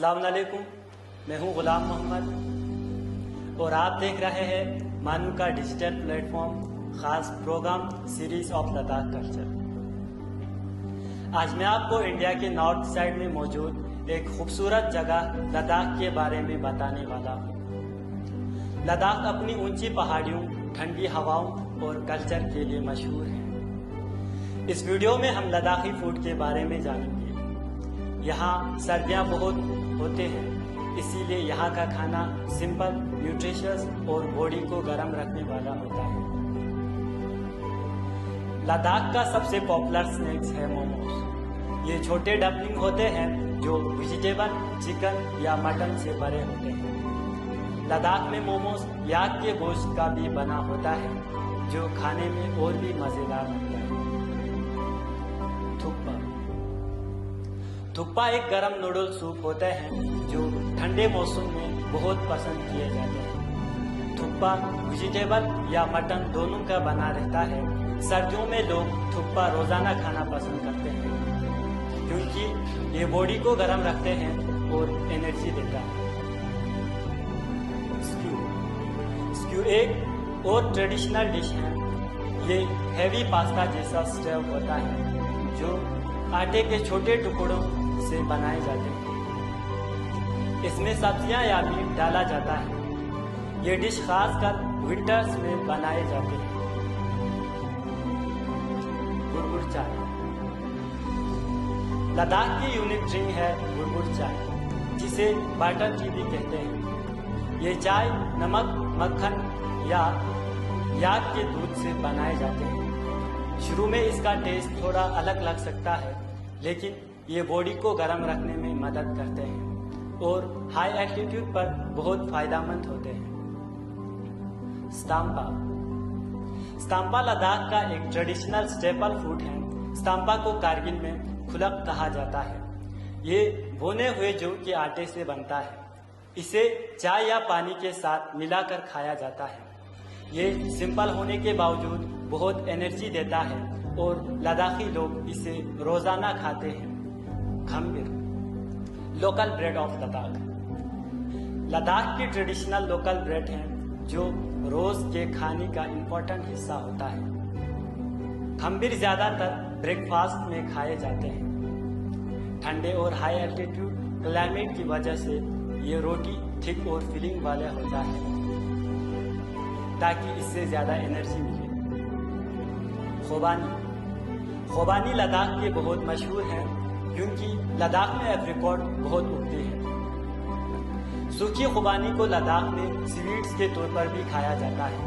अस्सलाम वालेकुम, मैं हूं गुलाम मोहम्मद और आप देख रहे हैं मानू का डिजिटल प्लेटफॉर्म खास program series of Ladakh culture. आज मैं आपको इंडिया के नॉर्थ साइड में मौजूद एक खूबसूरत जगह लद्दाख के बारे में बताने वाला हूँ। लद्दाख अपनी ऊंची पहाड़ियों, ठंडी हवाओं और कल्चर के लिए मशहूर है। इस वीडियो में हम लद्दाखी फूड के बारे में जानेंगे। यहाँ सर्दियाँ बहुत होते हैं, इसीलिए यहाँ का खाना सिंपल, न्यूट्रिशियस और बॉडी को गर्म रखने वाला होता है। लद्दाख का सबसे पॉपुलर स्नैक्स है मोमोज। ये छोटे डम्पलिंग होते हैं जो वेजिटेबल, चिकन या मटन से बने होते हैं। लद्दाख में मोमोज याक के गोश्त का भी बना होता है, जो खाने में और भी मजेदार होता है। थुक्पा एक गरम नूडल सूप होते हैं जो ठंडे मौसम में बहुत पसंद किए जाते हैं। थुक्पा वेजिटेबल या मटन दोनों का बना रहता है। सर्दियों में लोग थुक्पा रोजाना खाना पसंद करते हैं क्योंकि ये बॉडी को गर्म रखते हैं और एनर्जी देता है। स्क्यू एक और ट्रेडिशनल डिश है। ये हैवी पास्ता जैसा स्टव होता है जो आटे के छोटे टुकड़ों से बनाए जाते हैं। इसमें सब्जियां या मीट डाला जाता है। ये डिश खासकर विंटर्स में बनाए जाते हैं। गुड़गुड़ चाय लद्दाख की यूनिक ड्रिंक है गुड़गुड़ चाय, जिसे बटर टी भी कहते हैं। ये चाय नमक, मक्खन या याक के दूध से बनाए जाते हैं। शुरू में इसका टेस्ट थोड़ा अलग लग सकता है, लेकिन ये बॉडी को गर्म रखने में मदद करते हैं और हाई एल्टीट्यूड पर बहुत फायदेमंद होते हैं। स्टाम्पा लद्दाख का एक ट्रेडिशनल स्टेपल फूड है। स्टाम्पा को कारगिल में खुलक कहा जाता है। ये भुने हुए जौ के आटे से बनता है। इसे चाय या पानी के साथ मिलाकर खाया जाता है। ये सिंपल होने के बावजूद बहुत एनर्जी देता है और लद्दाखी लोग इसे रोजाना खाते हैं। Khambir local bread of Ladakh Ladakh की ट्रेडिशनल लोकल ब्रेड है जो रोज के खाने का इम्पोर्टेंट हिस्सा होता है। खम्बिर ज्यादातर ब्रेकफास्ट में खाए जाते हैं। ठंडे और हाई एल्टीट्यूड क्लाइमेट की वजह से ये रोटी थिक और फिलिंग वाला होता है ताकि इससे ज्यादा एनर्जी मिले। खोबानी लद्दाख के बहुत मशहूर हैं क्योंकि लद्दाख में एप्रिकॉट बहुत उगते हैं। सूखी खुबानी को लद्दाख में स्वीट्स के तौर पर भी खाया जाता है।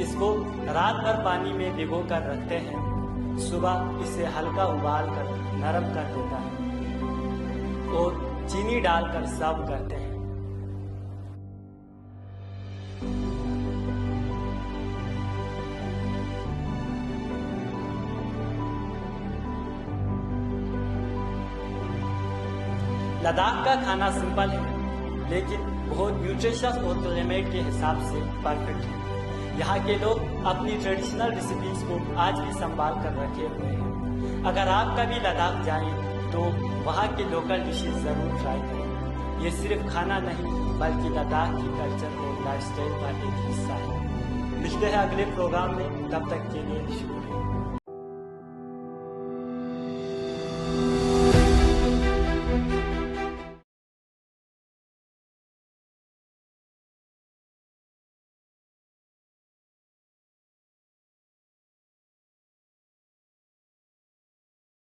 इसको रात भर पानी में भिगो कर रखते हैं। सुबह इसे हल्का उबाल कर नरम कर देता है और चीनी डालकर सर्व करते हैं। लद्दाख का खाना सिंपल है लेकिन बहुत न्यूट्रिशियस और क्लाइमेट के हिसाब से परफेक्ट है। यहाँ के लोग अपनी ट्रेडिशनल रेसिपीज को आज भी संभाल कर रखे हुए हैं। अगर आप कभी लद्दाख जाएं तो वहाँ के लोकल डिशेज जरूर ट्राई करें। ये सिर्फ खाना नहीं बल्कि लद्दाख की कल्चर और लाइफस्टाइल का एक हिस्सा है। मिलते हैं अगले प्रोग्राम में, तब तक के लिए शुक्रिया।